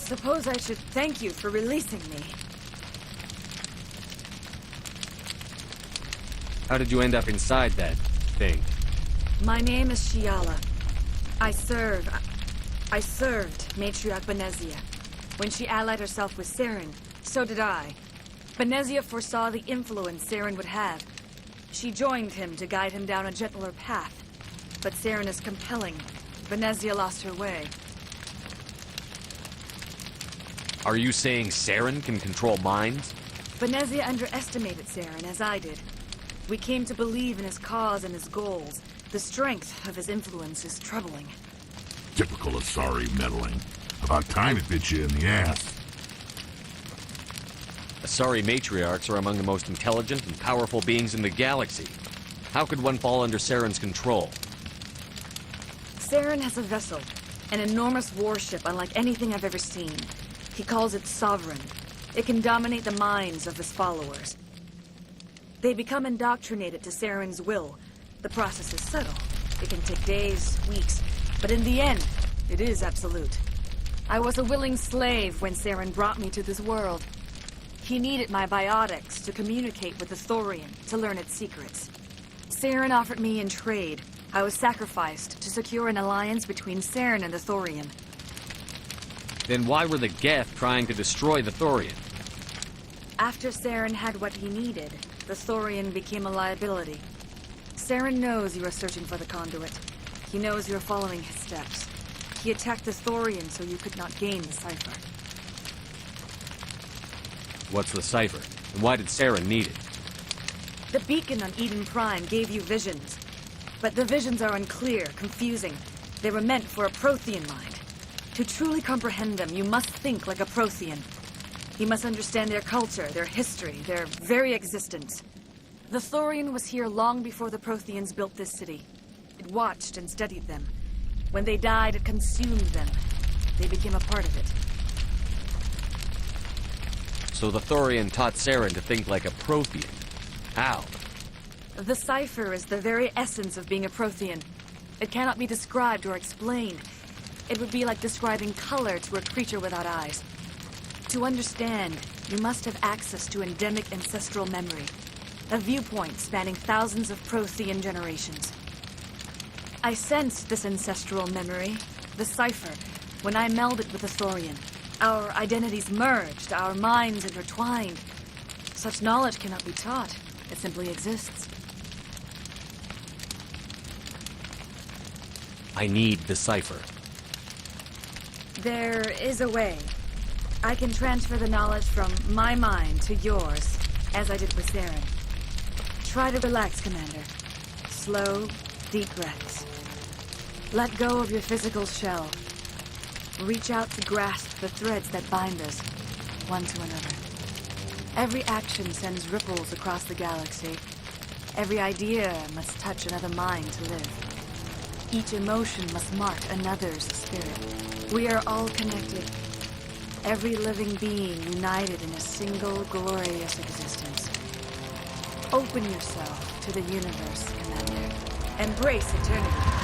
Suppose I should thank you for releasing me. How did you end up inside that thing? My name is Shiala. I served Matriarch Benezia. When she allied herself with Saren, so did I. Benezia foresaw the influence Saren would have. She joined him to guide him down a gentler path. But Saren is compelling. Benezia lost her way. Are you saying Saren can control minds? Benezia underestimated Saren, as I did. We came to believe in his cause and his goals. The strength of his influence is troubling. Typical Asari meddling. About time it bit you in the ass. Asari matriarchs are among the most intelligent and powerful beings in the galaxy. How could one fall under Saren's control? Saren has a vessel, an enormous warship unlike anything I've ever seen. He calls it Sovereign. It can dominate the minds of his followers. They become indoctrinated to Saren's will. The process is subtle. It can take days, weeks, but in the end, it is absolute. I was a willing slave when Saren brought me to this world. He needed my biotics to communicate with the Thorian, to learn its secrets. Saren offered me in trade. I was sacrificed to secure an alliance between Saren and the Thorian. Then why were the Geth trying to destroy the Thorian? After Saren had what he needed, the Thorian became a liability. Saren knows you are searching for the conduit. He knows you are following his steps. He attacked the Thorian so you could not gain the cipher. What's the cipher? And why did Saren need it? The beacon on Eden Prime gave you visions. But the visions are unclear, confusing. They were meant for a Prothean mind. To truly comprehend them, you must think like a Prothean. You must understand their culture, their history, their very existence. The Thorian was here long before the Protheans built this city. It watched and studied them. When they died, it consumed them. They became a part of it. So the Thorian taught Saren to think like a Prothean. How? The cipher is the very essence of being a Prothean. It cannot be described or explained. It would be like describing color to a creature without eyes. To understand, you must have access to endemic ancestral memory. A viewpoint spanning thousands of Prothean generations. I sensed this ancestral memory, the cipher, when I melded with the Thorian. Our identities merged, our minds intertwined. Such knowledge cannot be taught. It simply exists. I need the cipher. There is a way. I can transfer the knowledge from my mind to yours, as I did with Saren. Try to relax, Commander. Slow, deep breaths. Let go of your physical shell. Reach out to grasp the threads that bind us, one to another. Every action sends ripples across the galaxy. Every idea must touch another mind to live. Each emotion must mark another's spirit. We are all connected. Every living being united in a single glorious existence. Open yourself to the universe, Commander. Embrace eternity.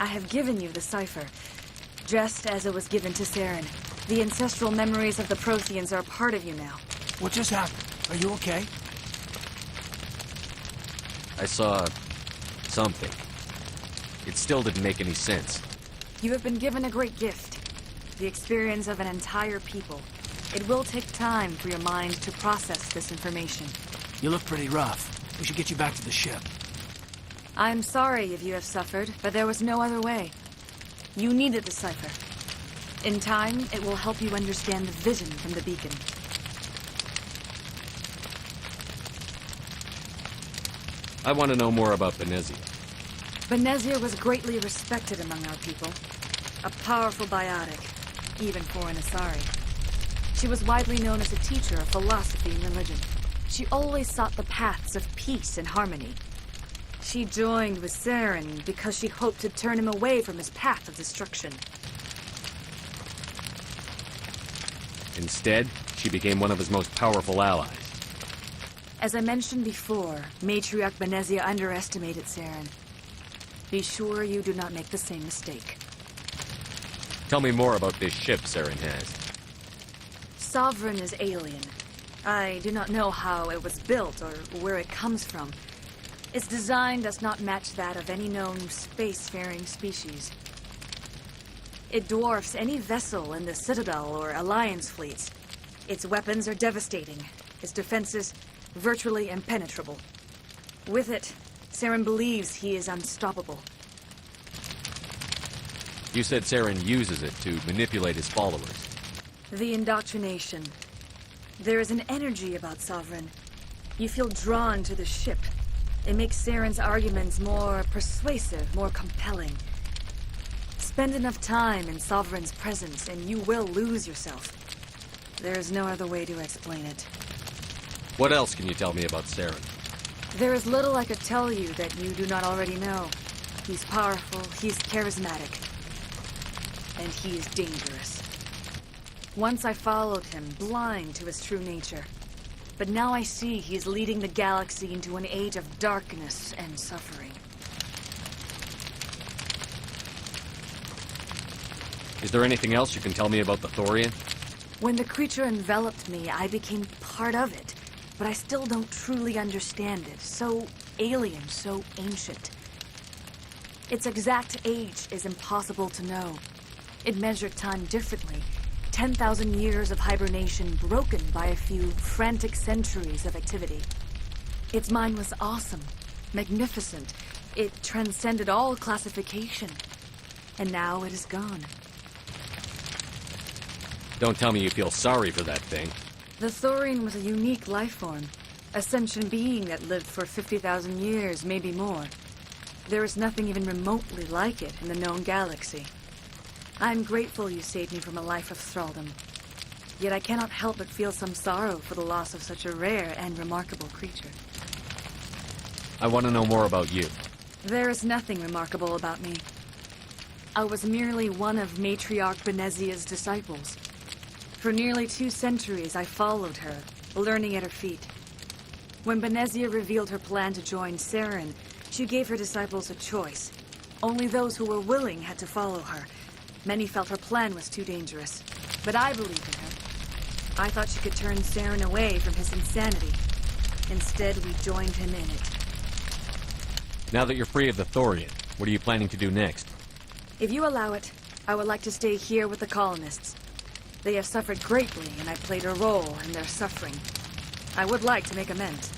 I have given you the cipher, just as it was given to Saren. The ancestral memories of the Protheans are a part of you now. What just happened? Are you okay? I saw something. It still didn't make any sense. You have been given a great gift. The experience of an entire people. It will take time for your mind to process this information. You look pretty rough. We should get you back to the ship. I'm sorry if you have suffered, but there was no other way. You needed the cipher. In time, it will help you understand the vision from the beacon. I want to know more about Benezia. Benezia was greatly respected among our people. A powerful biotic, even for an Asari. She was widely known as a teacher of philosophy and religion. She always sought the paths of peace and harmony. She joined with Saren because she hoped to turn him away from his path of destruction. Instead, she became one of his most powerful allies. As I mentioned before, Matriarch Benezia underestimated Saren. Be sure you do not make the same mistake. Tell me more about this ship Saren has. Sovereign is alien. I do not know how it was built or where it comes from. Its design does not match that of any known spacefaring species. It dwarfs any vessel in the Citadel or Alliance fleets. Its weapons are devastating. Its defenses virtually impenetrable. With it, Saren believes he is unstoppable. You said Saren uses it to manipulate his followers. The indoctrination. There is an energy about Sovereign. You feel drawn to the ship. It makes Saren's arguments more persuasive, more compelling. Spend enough time in Sovereign's presence and you will lose yourself. There is no other way to explain it. What else can you tell me about Saren? There is little I could tell you that you do not already know. He's powerful, he's charismatic, and he is dangerous. Once I followed him, blind to his true nature. But now I see he is leading the galaxy into an age of darkness and suffering. Is there anything else you can tell me about the Thorian? When the creature enveloped me, I became part of it. But I still don't truly understand it. So alien, so ancient. Its exact age is impossible to know. It measured time differently. 10,000 years of hibernation broken by a few frantic centuries of activity. Its mind was awesome, magnificent. It transcended all classification. And now it is gone. Don't tell me you feel sorry for that thing. The Thorian was a unique life form. A sentient being that lived for 50,000 years, maybe more. There is nothing even remotely like it in the known galaxy. I'm grateful you saved me from a life of thraldom. Yet I cannot help but feel some sorrow for the loss of such a rare and remarkable creature. I want to know more about you. There is nothing remarkable about me. I was merely one of Matriarch Benezia's disciples. For nearly 2 centuries I followed her, learning at her feet. When Benezia revealed her plan to join Saren, she gave her disciples a choice. Only those who were willing had to follow her. Many felt her plan was too dangerous, but I believed in her. I thought she could turn Saren away from his insanity. Instead, we joined him in it. Now that you're free of the Thorian, what are you planning to do next? If you allow it, I would like to stay here with the colonists. They have suffered greatly, and I played a role in their suffering. I would like to make amends.